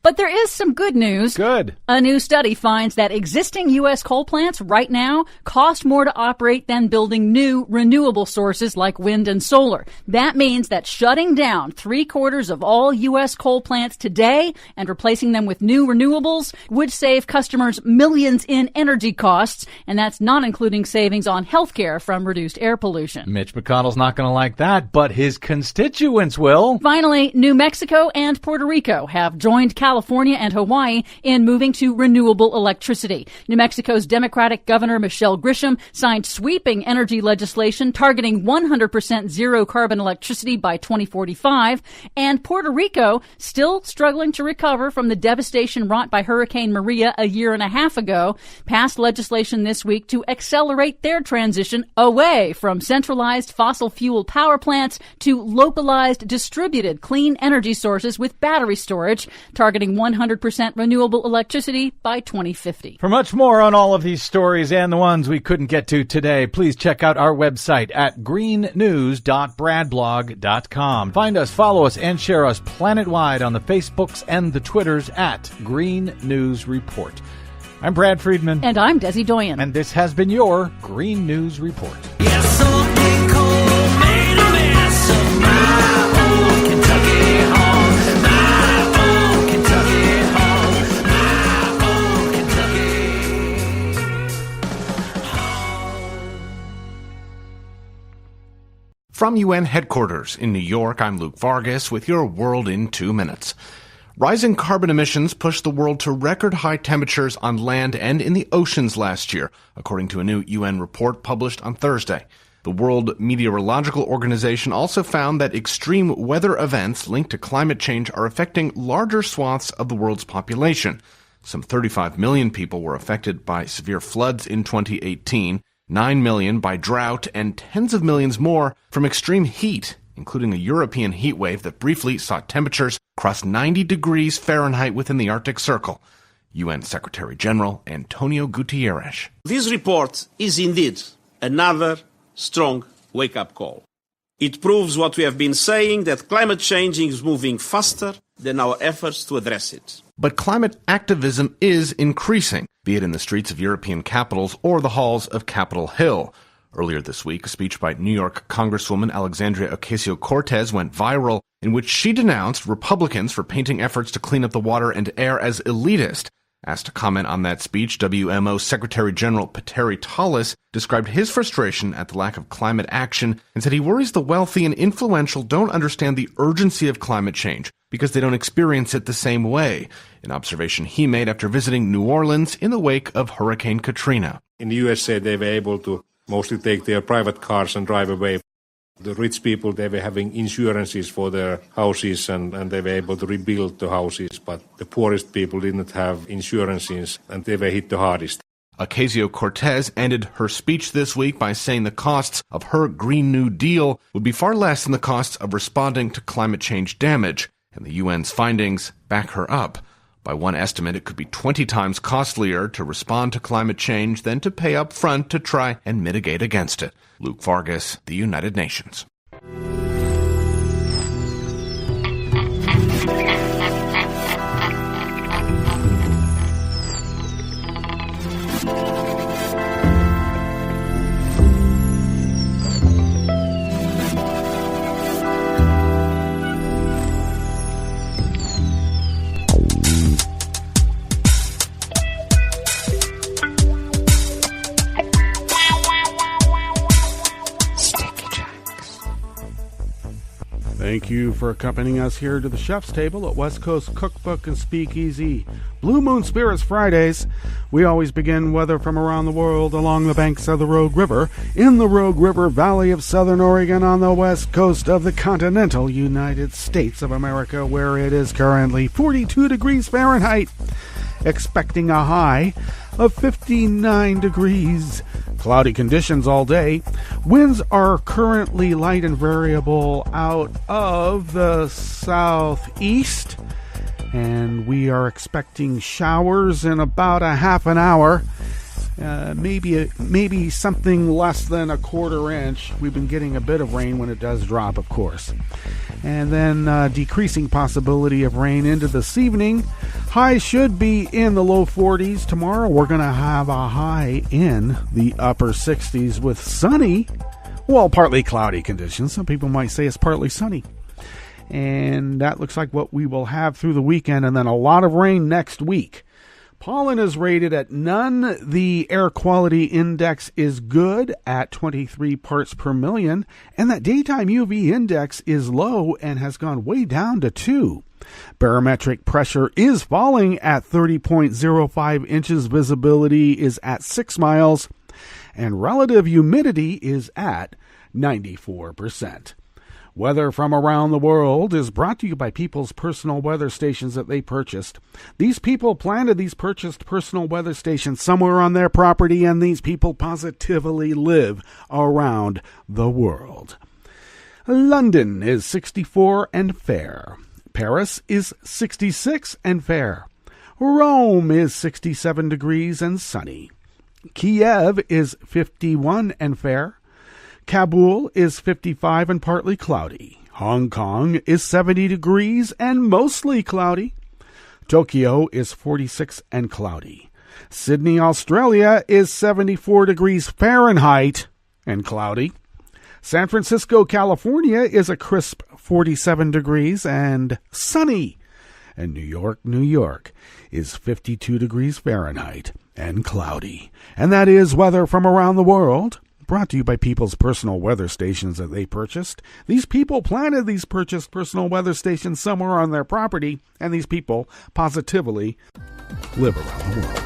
[SPEAKER 22] But there is some good news.
[SPEAKER 23] Good.
[SPEAKER 22] A new study finds that existing U.S. coal plants right now cost more to operate than building new renewable sources like wind and solar. That means that shutting down 3/4 of all U.S. coal plants today and replacing them with new renewables would save customers millions in energy costs, and that's not including savings on healthcare from reduced air pollution.
[SPEAKER 23] Mitch McConnell's not going to like that, but his constituents will.
[SPEAKER 22] Finally, New Mexico and Puerto Rico have joined California and Hawaii in moving to renewable electricity. New Mexico's Democratic Governor Michelle Grisham signed sweeping energy legislation targeting 100% zero-carbon electricity by 2045, and Puerto Rico, still struggling to recover from the devastation wrought by Hurricane Maria a year and a half ago, passed legislation this week to accelerate their transition away from centralized fossil fuel power plants to localized distributed clean energy sources with battery storage, targeting 100% renewable electricity by 2050.
[SPEAKER 23] For much more on all of these stories and the ones we couldn't get to today, please check out our website at greennews.bradblog.com. Find us, follow us, and share us planet-wide on the Facebooks and the Twitters at Green News Report. I'm Brad Friedman.
[SPEAKER 22] And I'm Desi Doyen.
[SPEAKER 23] And this has been your Green News Report.
[SPEAKER 3] Yes, something cold made a mess of my old Kentucky home.
[SPEAKER 4] From UN headquarters in New York, I'm Luke Vargas with your World in 2 minutes. Rising carbon emissions pushed the world to record high temperatures on land and in the oceans last year, according to a new UN report published on Thursday. The World Meteorological Organization also found that extreme weather events linked to climate change are affecting larger swaths of the world's population. Some 35 million people were affected by severe floods in 2018, 9 million by drought, and tens of millions more from extreme heat, including a European heat wave that briefly saw temperatures cross 90 degrees Fahrenheit within the Arctic Circle. UN Secretary-General Antonio Guterres.
[SPEAKER 24] This report is indeed another strong wake-up call. It proves what we have been saying, that climate change is moving faster than our efforts to address it.
[SPEAKER 4] But climate activism is increasing, be it in the streets of European capitals or the halls of Capitol Hill. Earlier this week, a speech by New York Congresswoman Alexandria Ocasio-Cortez went viral, in which she denounced Republicans for painting efforts to clean up the water and air as elitist. Asked to comment on that speech, WMO Secretary General Petteri Tallis described his frustration at the lack of climate action and said he worries the wealthy and influential don't understand the urgency of climate change because they don't experience it the same way, an observation he made after visiting New Orleans in the wake of Hurricane Katrina.
[SPEAKER 25] In the USA, they were able to mostly take their private cars and drive away. The rich people, they were having insurances for their houses and they were able to rebuild the houses, but the poorest people didn't have insurances and they were hit the hardest.
[SPEAKER 4] Ocasio-Cortez ended her speech this week by saying the costs of her Green New Deal would be far less than the costs of responding to climate change damage, and the UN's findings back her up. By one estimate, it could be 20 times costlier to respond to climate change than to pay up front to try and mitigate against it. Luke Vargas, The United Nations.
[SPEAKER 10] Thank you for accompanying us here to the chef's table at West Coast Cookbook and Speakeasy. Blue Moon Spirits Fridays. We always begin weather from around the world along the banks of the Rogue River, in the Rogue River Valley of Southern Oregon on the west coast of the continental United States of America, where it is currently 42 degrees Fahrenheit, expecting a high of 59 degrees. Cloudy conditions all day. Winds are currently light and variable out of the southeast, and we are expecting showers in about a half an hour. Maybe something less than a quarter inch. We've been getting a bit of rain when it does drop, of course. And then decreasing possibility of rain into this evening. High should be in the low 40s. Tomorrow we're going to have a high in the upper 60s with sunny, well, partly cloudy conditions. Some people might say it's partly sunny. And that looks like what we will have through the weekend, and then a lot of rain next week. Pollen is rated at none. The air quality index is good at 23 parts per million, and that daytime UV index is low and has gone way down to 2. Barometric pressure is falling at 30.05 inches. Visibility is at 6 miles, and relative humidity is at 94%. Weather from around the world is brought to you by people's personal weather stations that they purchased. These people planted these purchased personal weather stations somewhere on their property, and these people positively live around the world. London is 64 and fair. Paris is 66 and fair. Rome is 67 degrees and sunny. Kiev is 51 and fair. Kabul is 55 and partly cloudy. Hong Kong is 70 degrees and mostly cloudy. Tokyo is 46 and cloudy. Sydney, Australia is 74 degrees Fahrenheit and cloudy. San Francisco, California is a crisp 47 degrees and sunny. And New York, New York is 52 degrees Fahrenheit and cloudy. And that is weather from around the world, brought to you by people's personal weather stations that they purchased. These people planted these purchased personal weather stations somewhere on their property, and these people positively live around the world.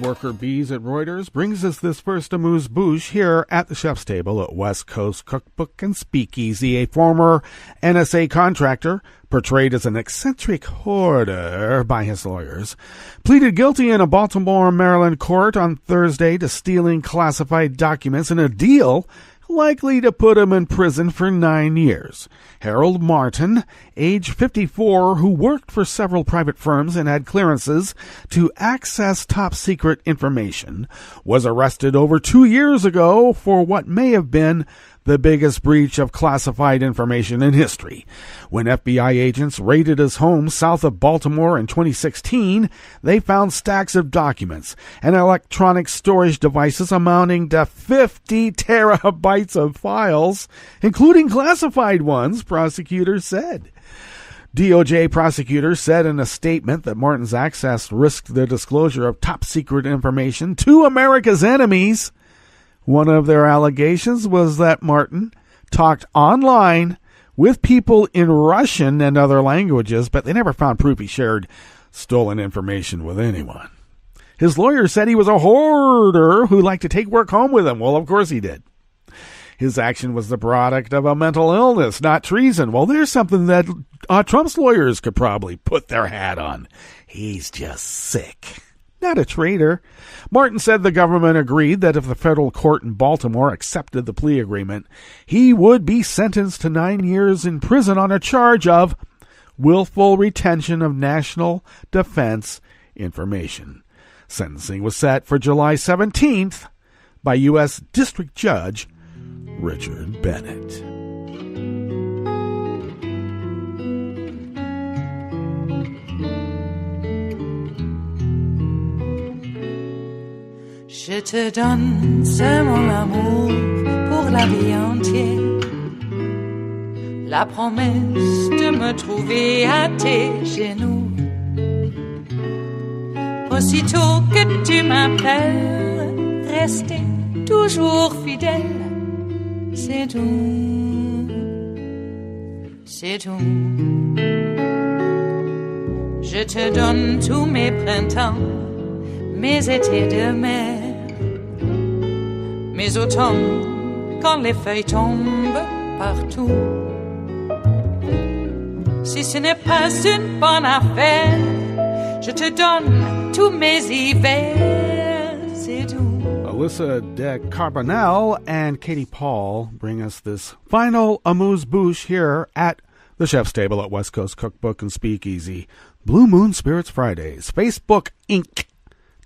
[SPEAKER 10] Worker bees at Reuters brings us this first amuse-bouche here at the chef's table at West Coast Cookbook and Speakeasy. A former NSA contractor, portrayed as an eccentric hoarder by his lawyers, pleaded guilty in a Baltimore, Maryland court on Thursday to stealing classified documents in a deal likely to put him in prison for 9 years. Harold Martin, age 54, who worked for several private firms and had clearances to access top-secret information, was arrested over 2 years ago for what may have been the biggest breach of classified information in history. When FBI agents raided his home south of Baltimore in 2016, they found stacks of documents and electronic storage devices amounting to 50 terabytes of files, including classified ones, prosecutors said. DOJ prosecutors said in a statement that Martin's access risked the disclosure of top-secret information to America's enemies. One of their allegations was that Martin talked online with people in Russian and other languages, but they never found proof he shared stolen information with anyone. His lawyer said he was a hoarder who liked to take work home with him. Well, of course he did. His action was the product of a mental illness, not treason. Well, there's something that Trump's lawyers could probably put their hat on. He's just sick. Not a traitor. Martin said the government agreed that if the federal court in Baltimore accepted the plea agreement, he would be sentenced to 9 years in prison on a charge of willful retention of national defense information. Sentencing was set for July 17th by U.S. District Judge Richard Bennett.
[SPEAKER 2] Je te donne ce mon amour pour la vie entière. La promesse de me trouver à tes genoux. Aussitôt que tu m'appelles, rester toujours fidèle. C'est tout, c'est tout. Je te donne tous mes printemps, mes étés de mer, mes automnes quand les feuilles tombent partout. Si ce n'est pas une bonne affaire, je te donne tous mes hivers, c'est tout.
[SPEAKER 10] Alyssa de Carbonell and Katie Paul bring us this final amuse-bouche here at the Chef's Table at West Coast Cookbook and Speakeasy. Blue Moon Spirits Fridays. Facebook Inc.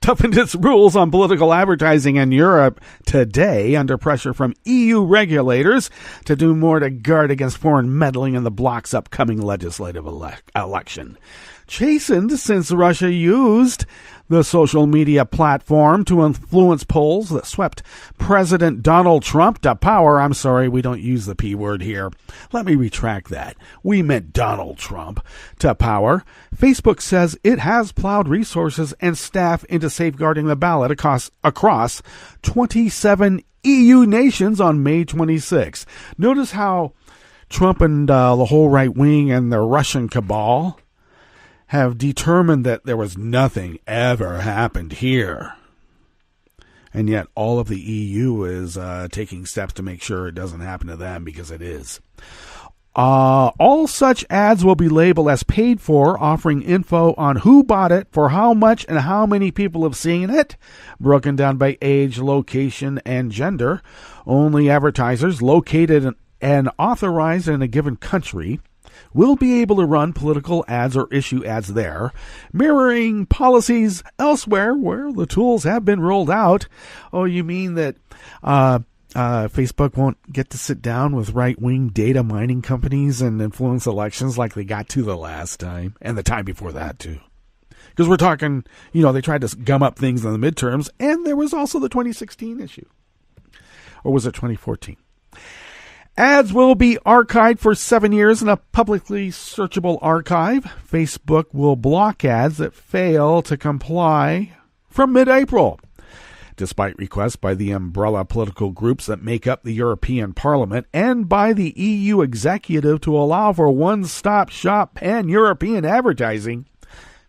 [SPEAKER 10] toughened its rules on political advertising in Europe today under pressure from EU regulators to do more to guard against foreign meddling in the bloc's upcoming legislative election. Chastened since Russia used the social media platform to influence polls that swept President Donald Trump to power. I'm sorry, we don't use the P word here. Let me retract that. We meant Donald Trump to power. Facebook says it has plowed resources and staff into safeguarding the ballot across 27 EU nations on May 26. Notice how Trump and the whole right wing and the Russian cabal have determined that there was nothing ever happened here. And yet all of the EU is taking steps to make sure it doesn't happen to them, because it is. All such ads will be labeled as paid for, offering info on who bought it, for how much, and how many people have seen it, broken down by age, location, and gender. Only advertisers located and authorized in a given country will be able to run political ads or issue ads there, mirroring policies elsewhere where the tools have been rolled out. Oh, you mean that Facebook won't get to sit down with right-wing data mining companies and influence elections like they got to the last time, and the time before that, too? Because we're talking, they tried to gum up things in the midterms, and there was also the 2016 issue. Or was it 2014? Ads will be archived for 7 years in a publicly searchable archive. Facebook will block ads that fail to comply from mid-April. Despite requests by the umbrella political groups that make up the European Parliament and by the EU executive to allow for one-stop shop pan-European advertising,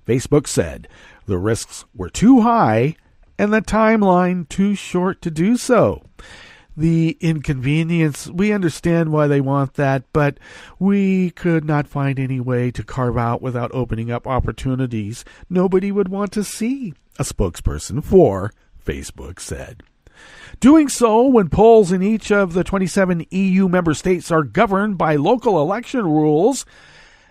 [SPEAKER 10] Facebook said the risks were too high and the timeline too short to do so. The inconvenience, we understand why they want that, but we could not find any way to carve out without opening up opportunities nobody would want to see, a spokesperson for Facebook said. Doing so when polls in each of the 27 EU member states are governed by local election rules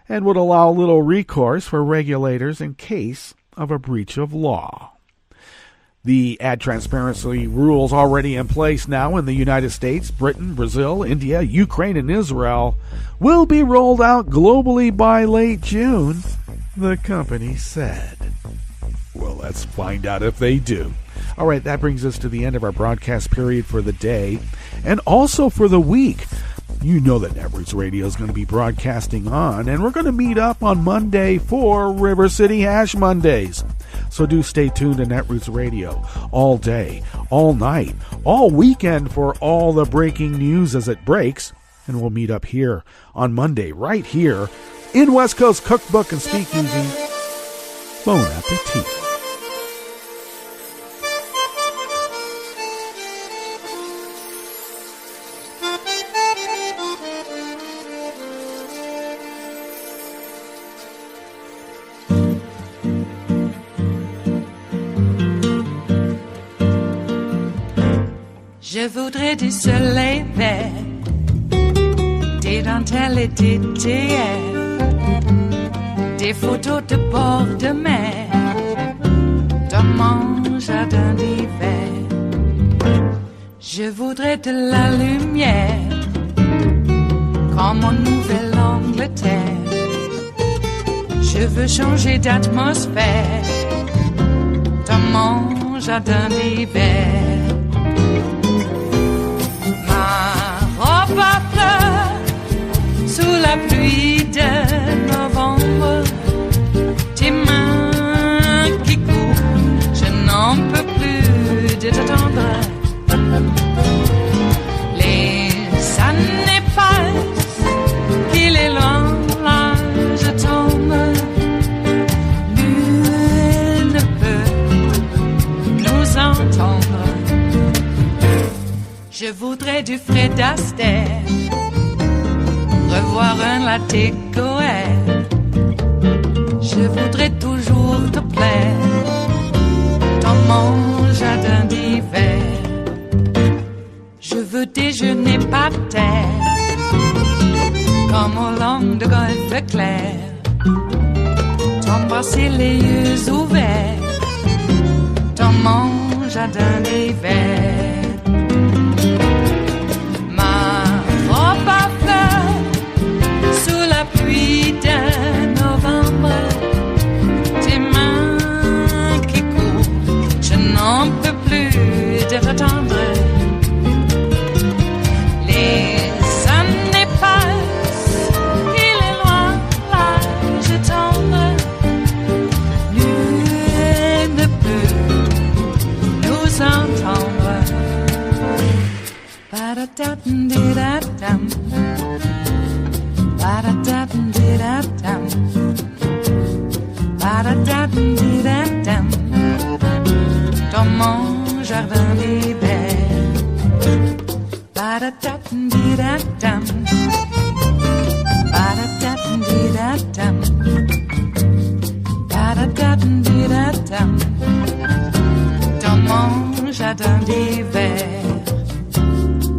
[SPEAKER 10] and would allow little recourse for regulators in case of a breach of law. The ad transparency rules already in place now in the United States, Britain, Brazil, India, Ukraine, and Israel will be rolled out globally by late June, the company said. Well, let's find out if they do. All right, that brings us to the end of our broadcast period for the day and also for the week. You know that Netroots Radio is going to be broadcasting on, and we're going to meet up on Monday for River City Hash Mondays. So do stay tuned to Netroots Radio all day, all night, all weekend for all the breaking news as it breaks. And we'll meet up here on Monday, right here in West Coast Cookbook and Speakeasy Bon appétit.
[SPEAKER 2] Je voudrais du soleil vert, des dentelles et des théières, des photos de bord de mer, dans mon jardin d'hiver. Je voudrais de la lumière, comme en Nouvelle-Angleterre. Je veux changer d'atmosphère, dans mon jardin d'hiver. Ma fleur sous la pluie de novembre, tes mains qui courent, je n'en peux plus de t'attendre. Les années passent, qu'il est loin, là je tombe. Nul ne peut nous entendre. Je voudrais du Fred Astaire, revoir un latte Goël. Je voudrais toujours te plaire dans mon jardin d'hiver. Je veux déjeuner par terre, comme au long de golfe clair, t'embrasser les yeux ouverts dans mon jardin d'hiver. Pluie de novembre, tes mains qui courent, je n'en peux plus de t'attendre. Les années passent, il est loin, là je tombe. Nul ne peut nous entendre. Ba-da-da-dum-di-da-dum. Ba-da-da-dum-di-da-dum. Ba-da-da-dum-di-da-dum. Dans mon jardin d'hiver. Ba-da-da-dum-di-da-dum. Ba-da-da-dum-di-da-dum. Ba-da-da-dum-di-da-dum. Dans mon jardin d'hiver.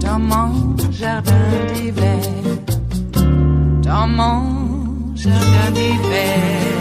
[SPEAKER 2] Dans mon jardin d'hiver. Dans mon jardin d'hiver.